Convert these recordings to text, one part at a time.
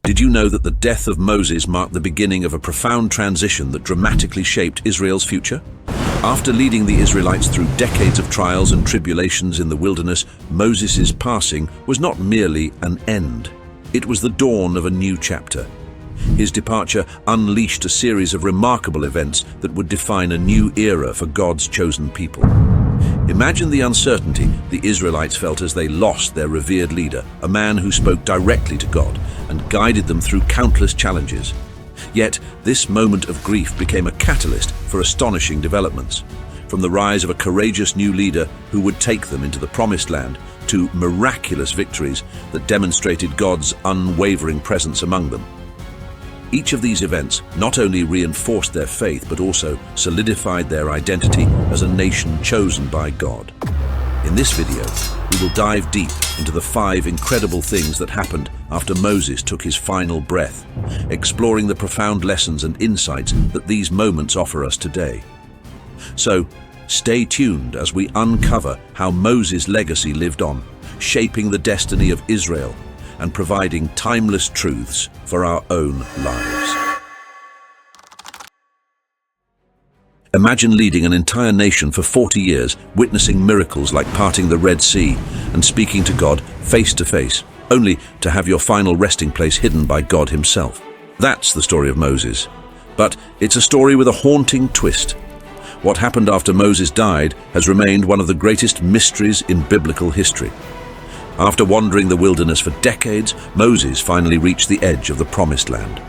Did you know that the death of Moses marked the beginning of a profound transition that dramatically shaped Israel's future? After leading the Israelites through decades of trials and tribulations in the wilderness, Moses' passing was not merely an end. It was the dawn of a new chapter. His departure unleashed a series of remarkable events that would define a new era for God's chosen people. Imagine the uncertainty the Israelites felt as they lost their revered leader, a man who spoke directly to God and guided them through countless challenges. Yet, this moment of grief became a catalyst for astonishing developments. From the rise of a courageous new leader who would take them into the promised land, to miraculous victories that demonstrated God's unwavering presence among them. Each of these events not only reinforced their faith, but also solidified their identity as a nation chosen by God. In this video, we will dive deep into the 5 incredible things that happened after Moses took his final breath, exploring the profound lessons and insights that these moments offer us today. So, stay tuned as we uncover how Moses' legacy lived on, shaping the destiny of Israel and providing timeless truths for our own lives. Imagine leading an entire nation for 40 years, witnessing miracles like parting the Red Sea and speaking to God face to face, only to have your final resting place hidden by God himself. That's the story of Moses. But it's a story with a haunting twist. What happened after Moses died has remained one of the greatest mysteries in biblical history. After wandering the wilderness for decades, Moses finally reached the edge of the promised land.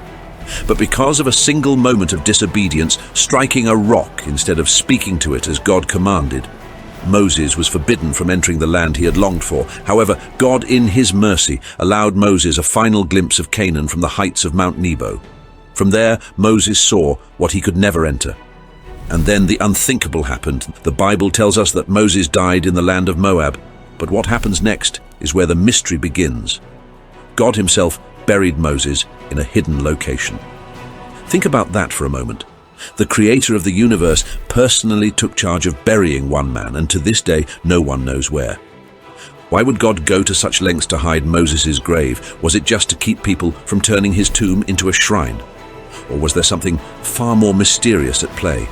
But because of a single moment of disobedience, striking a rock instead of speaking to it as God commanded, Moses was forbidden from entering the land he had longed for. However, God in his mercy allowed Moses a final glimpse of Canaan from the heights of Mount Nebo. From there, Moses saw what he could never enter. And then the unthinkable happened. The Bible tells us that Moses died in the land of Moab. But what happens next is where the mystery begins. God himself buried Moses in a hidden location. Think about that for a moment. The creator of the universe personally took charge of burying one man, and to this day, no one knows where. Why would God go to such lengths to hide Moses' grave? Was it just to keep people from turning his tomb into a shrine? Or was there something far more mysterious at play?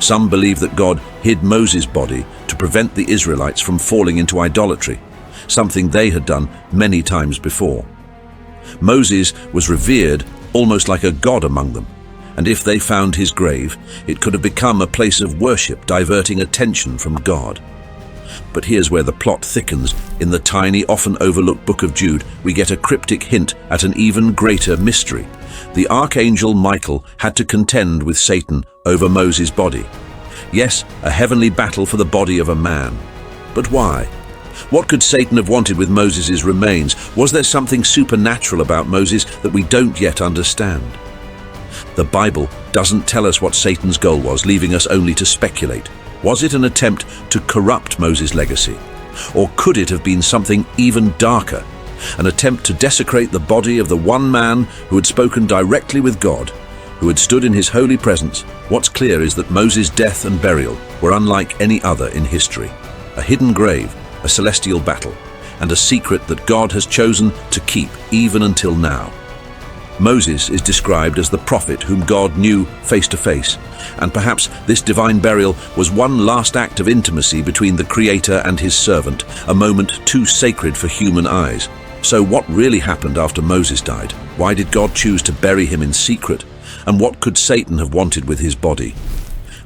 Some believe that God hid Moses' body to prevent the Israelites from falling into idolatry, something they had done many times before. Moses was revered almost like a god among them, and if they found his grave, it could have become a place of worship, diverting attention from God. But here's where the plot thickens. In the tiny, often overlooked book of Jude, we get a cryptic hint at an even greater mystery. The archangel Michael had to contend with Satan over Moses' body. Yes, a heavenly battle for the body of a man. But why? What could Satan have wanted with Moses' remains? Was there something supernatural about Moses that we don't yet understand? The Bible doesn't tell us what Satan's goal was, leaving us only to speculate. Was it an attempt to corrupt Moses' legacy? Or could it have been something even darker? An attempt to desecrate the body of the one man who had spoken directly with God, who had stood in his holy presence? What's clear is that Moses' death and burial were unlike any other in history. A hidden grave, a celestial battle, and a secret that God has chosen to keep even until now. Moses is described as the prophet whom God knew face to face, and perhaps this divine burial was one last act of intimacy between the Creator and his servant, a moment too sacred for human eyes. So what really happened after Moses died? Why did God choose to bury him in secret? And what could Satan have wanted with his body?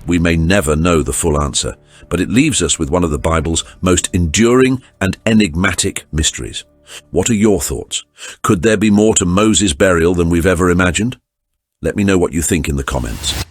We may never know the full answer, but it leaves us with one of the Bible's most enduring and enigmatic mysteries. What are your thoughts? Could there be more to Moses' burial than we've ever imagined? Let me know what you think in the comments.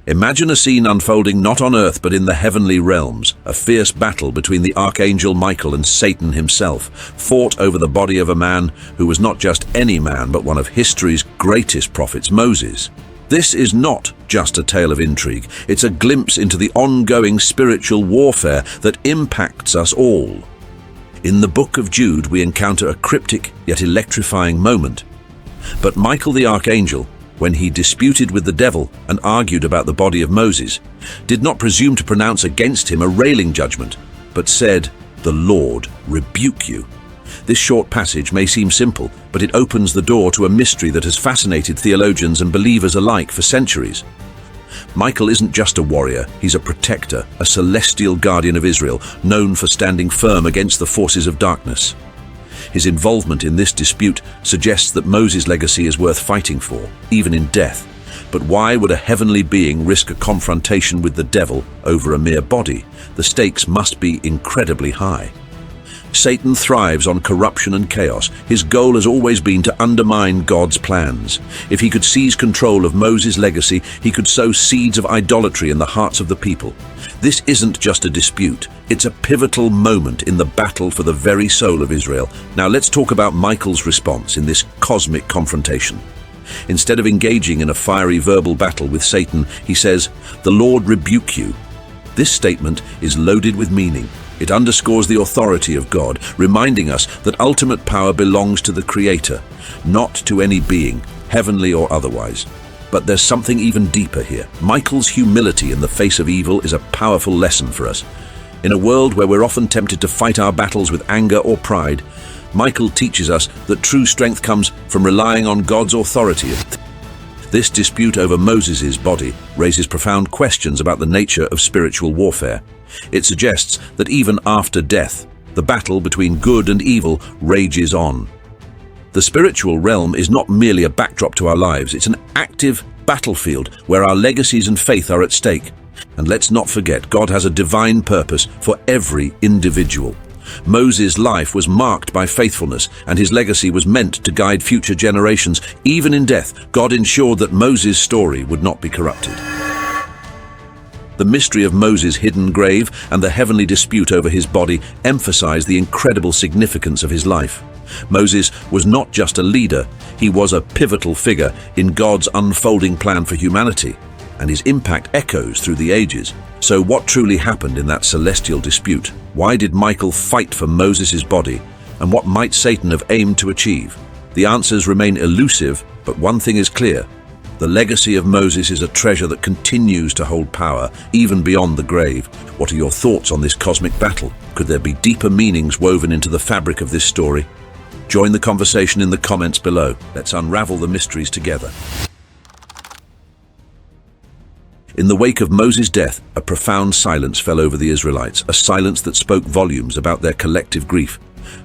Imagine a scene unfolding not on earth but in the heavenly realms, a fierce battle between the archangel Michael and Satan himself, fought over the body of a man who was not just any man but one of history's greatest prophets, Moses. This is not just a tale of intrigue, it's a glimpse into the ongoing spiritual warfare that impacts us all. In the book of Jude, we encounter a cryptic yet electrifying moment. But Michael the archangel, when he disputed with the devil and argued about the body of Moses, did not presume to pronounce against him a railing judgment, but said, "The Lord rebuke you." This short passage may seem simple, but it opens the door to a mystery that has fascinated theologians and believers alike for centuries. Michael isn't just a warrior, he's a protector, a celestial guardian of Israel, known for standing firm against the forces of darkness. His involvement in this dispute suggests that Moses' legacy is worth fighting for, even in death. But why would a heavenly being risk a confrontation with the devil over a mere body? The stakes must be incredibly high. Satan thrives on corruption and chaos. His goal has always been to undermine God's plans. If he could seize control of Moses' legacy, he could sow seeds of idolatry in the hearts of the people. This isn't just a dispute, it's a pivotal moment in the battle for the very soul of Israel. Now let's talk about Michael's response in this cosmic confrontation. Instead of engaging in a fiery verbal battle with Satan, he says, "The Lord rebuke you." This statement is loaded with meaning. It underscores the authority of God, reminding us that ultimate power belongs to the Creator, not to any being, heavenly or otherwise. But there's something even deeper here. Michael's humility in the face of evil is a powerful lesson for us. In a world where we're often tempted to fight our battles with anger or pride, Michael teaches us that true strength comes from relying on God's authority. This dispute over Moses' body raises profound questions about the nature of spiritual warfare. It suggests that even after death, the battle between good and evil rages on. The spiritual realm is not merely a backdrop to our lives, it's an active battlefield where our legacies and faith are at stake. And let's not forget, God has a divine purpose for every individual. Moses' life was marked by faithfulness, and his legacy was meant to guide future generations. Even in death, God ensured that Moses' story would not be corrupted. The mystery of Moses' hidden grave and the heavenly dispute over his body emphasize the incredible significance of his life. Moses was not just a leader, he was a pivotal figure in God's unfolding plan for humanity, and his impact echoes through the ages. So what truly happened in that celestial dispute? Why did Michael fight for Moses' body, and what might Satan have aimed to achieve? The answers remain elusive, but one thing is clear. The legacy of Moses is a treasure that continues to hold power, even beyond the grave. What are your thoughts on this cosmic battle? Could there be deeper meanings woven into the fabric of this story? Join the conversation in the comments below. Let's unravel the mysteries together. In the wake of Moses' death, a profound silence fell over the Israelites, a silence that spoke volumes about their collective grief.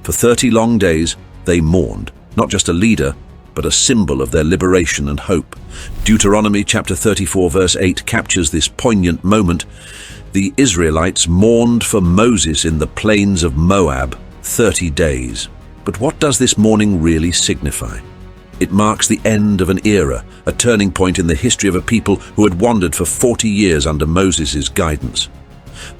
For 30 long days, they mourned, not just a leader, but a symbol of their liberation and hope. Deuteronomy chapter 34 verse 8 captures this poignant moment. The Israelites mourned for Moses in the plains of Moab 30 days. But what does this mourning really signify? It marks the end of an era, a turning point in the history of a people who had wandered for 40 years under Moses' guidance.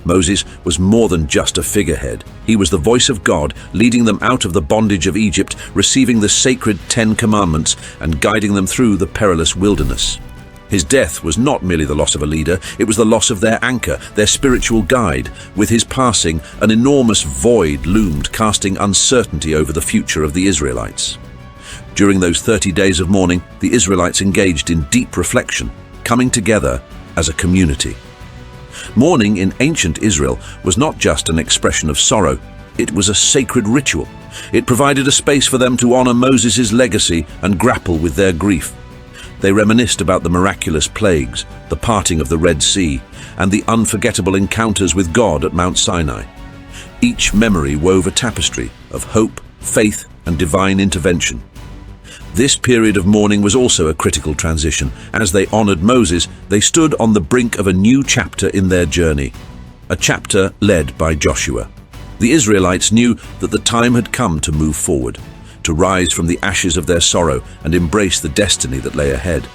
Moses was more than just a figurehead. He was the voice of God, leading them out of the bondage of Egypt, receiving the sacred 10 Commandments, and guiding them through the perilous wilderness. His death was not merely the loss of a leader, it was the loss of their anchor, their spiritual guide. With his passing, an enormous void loomed, casting uncertainty over the future of the Israelites. During those 30 days of mourning, the Israelites engaged in deep reflection, coming together as a community. Mourning in ancient Israel was not just an expression of sorrow, it was a sacred ritual. It provided a space for them to honor Moses' legacy and grapple with their grief. They reminisced about the miraculous plagues, the parting of the Red Sea, and the unforgettable encounters with God at Mount Sinai. Each memory wove a tapestry of hope, faith, and divine intervention. This period of mourning was also a critical transition. As they honored Moses, they stood on the brink of a new chapter in their journey, a chapter led by Joshua. The Israelites knew that the time had come to move forward, to rise from the ashes of their sorrow and embrace the destiny that lay ahead.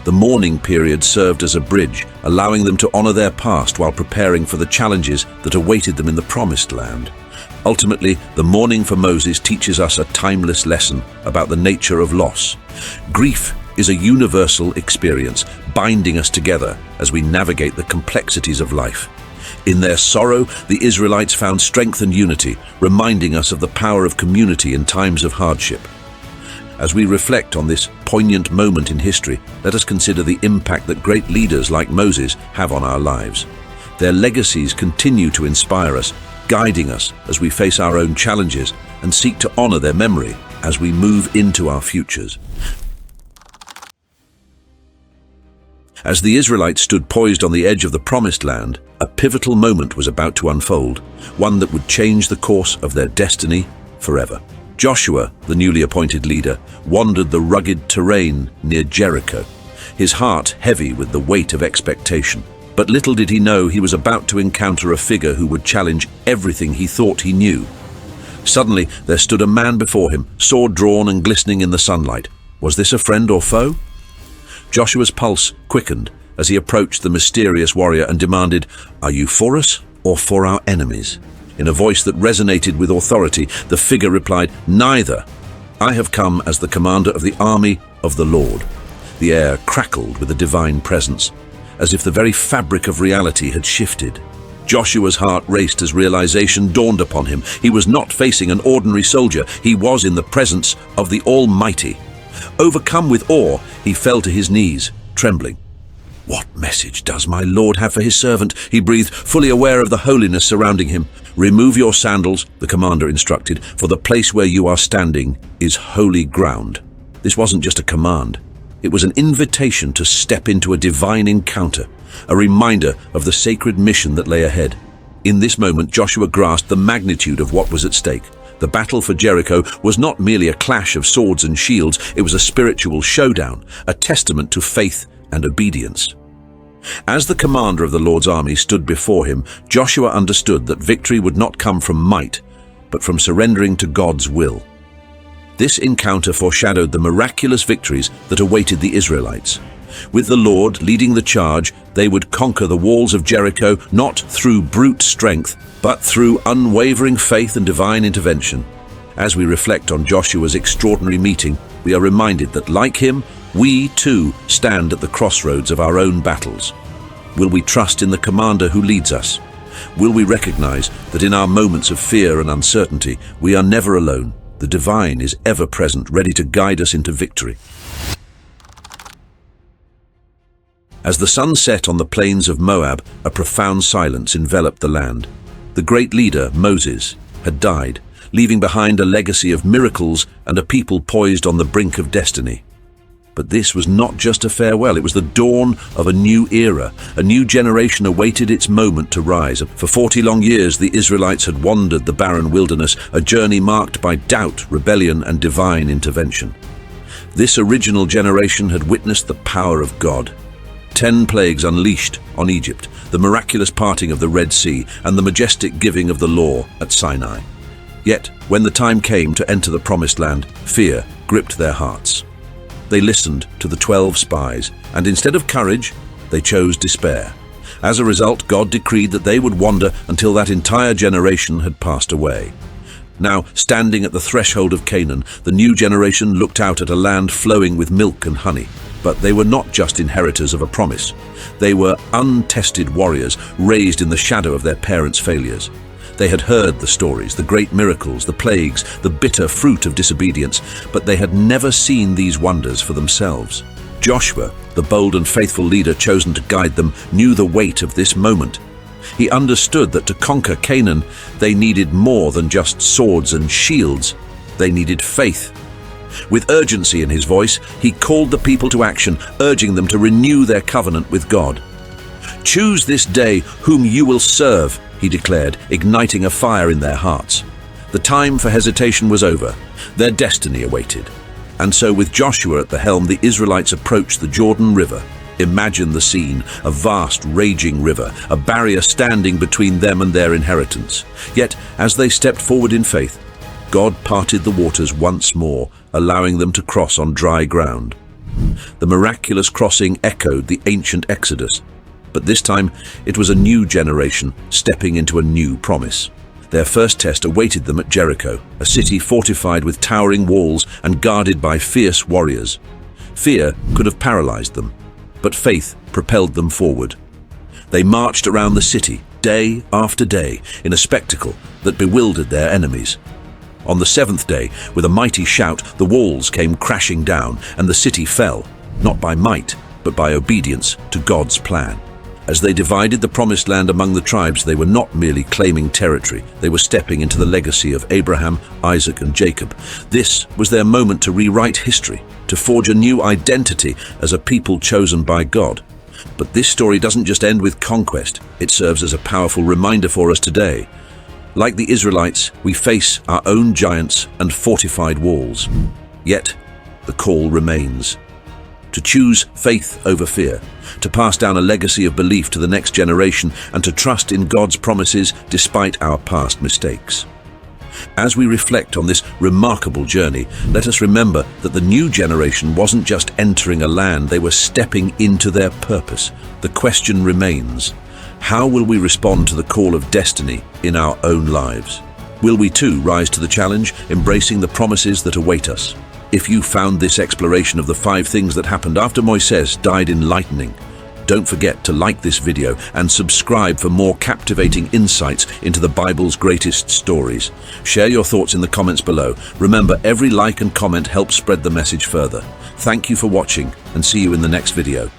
The mourning period served as a bridge, allowing them to honor their past while preparing for the challenges that awaited them in the Promised Land. Ultimately, the mourning for Moses teaches us a timeless lesson about the nature of loss. Grief is a universal experience, binding us together as we navigate the complexities of life. In their sorrow, the Israelites found strength and unity, reminding us of the power of community in times of hardship. As we reflect on this poignant moment in history, let us consider the impact that great leaders like Moses have on our lives. Their legacies continue to inspire us, guiding us as we face our own challenges and seek to honor their memory as we move into our futures. As the Israelites stood poised on the edge of the Promised Land, a pivotal moment was about to unfold, one that would change the course of their destiny forever. Joshua, the newly appointed leader, wandered the rugged terrain near Jericho, his heart heavy with the weight of expectation. But little did he know he was about to encounter a figure who would challenge everything he thought he knew. Suddenly, there stood a man before him, sword drawn and glistening in the sunlight. Was this a friend or foe? Joshua's pulse quickened as he approached the mysterious warrior and demanded, "Are you for us or for our enemies?" In a voice that resonated with authority, the figure replied, "Neither. I have come as the commander of the army of the Lord." The air crackled with a divine presence, as if the very fabric of reality had shifted. Joshua's heart raced as realization dawned upon him. He was not facing an ordinary soldier. He was in the presence of the Almighty. Overcome with awe, he fell to his knees, trembling. "What message does my Lord have for his servant?" he breathed, fully aware of the holiness surrounding him. "Remove your sandals," the commander instructed, "for the place where you are standing is holy ground." This wasn't just a command. It was an invitation to step into a divine encounter, a reminder of the sacred mission that lay ahead. In this moment, Joshua grasped the magnitude of what was at stake. The battle for Jericho was not merely a clash of swords and shields, it was a spiritual showdown, a testament to faith and obedience. As the commander of the Lord's army stood before him, Joshua understood that victory would not come from might, but from surrendering to God's will. This encounter foreshadowed the miraculous victories that awaited the Israelites. With the Lord leading the charge, they would conquer the walls of Jericho not through brute strength, but through unwavering faith and divine intervention. As we reflect on Joshua's extraordinary meeting, we are reminded that, like him, we too stand at the crossroads of our own battles. Will we trust in the commander who leads us? Will we recognize that in our moments of fear and uncertainty, we are never alone? The divine is ever present, ready to guide us into victory. As the sun set on the plains of Moab, a profound silence enveloped the land. The great leader, Moises, had died, leaving behind a legacy of miracles and a people poised on the brink of destiny. But this was not just a farewell, it was the dawn of a new era. A new generation awaited its moment to rise. For 40 long years, the Israelites had wandered the barren wilderness, a journey marked by doubt, rebellion, and divine intervention. This original generation had witnessed the power of God. 10 plagues unleashed on Egypt, the miraculous parting of the Red Sea, and the majestic giving of the law at Sinai. Yet, when the time came to enter the Promised Land, fear gripped their hearts. They listened to the 12 spies, and instead of courage, they chose despair. As a result, God decreed that they would wander until that entire generation had passed away. Now, standing at the threshold of Canaan, the new generation looked out at a land flowing with milk and honey. But they were not just inheritors of a promise. They were untested warriors, raised in the shadow of their parents' failures. They had heard the stories, the great miracles, the plagues, the bitter fruit of disobedience, but they had never seen these wonders for themselves. Joshua, the bold and faithful leader chosen to guide them, knew the weight of this moment. He understood that to conquer Canaan, they needed more than just swords and shields. They needed faith. With urgency in his voice, he called the people to action, urging them to renew their covenant with God. "Choose this day whom you will serve," he declared, igniting a fire in their hearts. The time for hesitation was over. Their destiny awaited. And so, with Joshua at the helm, the Israelites approached the Jordan River. Imagine the scene, a vast, raging river, a barrier standing between them and their inheritance. Yet, as they stepped forward in faith, God parted the waters once more, allowing them to cross on dry ground. The miraculous crossing echoed the ancient Exodus, but this time it was a new generation stepping into a new promise. Their first test awaited them at Jericho, a city fortified with towering walls and guarded by fierce warriors. Fear could have paralyzed them, but faith propelled them forward. They marched around the city, day after day, in a spectacle that bewildered their enemies. On the 7th day, with a mighty shout, the walls came crashing down, and the city fell, not by might, but by obedience to God's plan. As they divided the promised land among the tribes, they were not merely claiming territory, they were stepping into the legacy of Abraham, Isaac, and Jacob. This was their moment to rewrite history, to forge a new identity as a people chosen by God. But this story doesn't just end with conquest, it serves as a powerful reminder for us today. Like the Israelites, we face our own giants and fortified walls. Yet, the call remains. To choose faith over fear, to pass down a legacy of belief to the next generation, and to trust in God's promises despite our past mistakes. As we reflect on this remarkable journey, let us remember that the new generation wasn't just entering a land, they were stepping into their purpose. The question remains, how will we respond to the call of destiny in our own lives? Will we too rise to the challenge, embracing the promises that await us? If you found this exploration of the 5 things that happened after Moises died enlightening, don't forget to like this video and subscribe for more captivating insights into the Bible's greatest stories. Share your thoughts in the comments below. Remember, every like and comment helps spread the message further. Thank you for watching, and see you in the next video.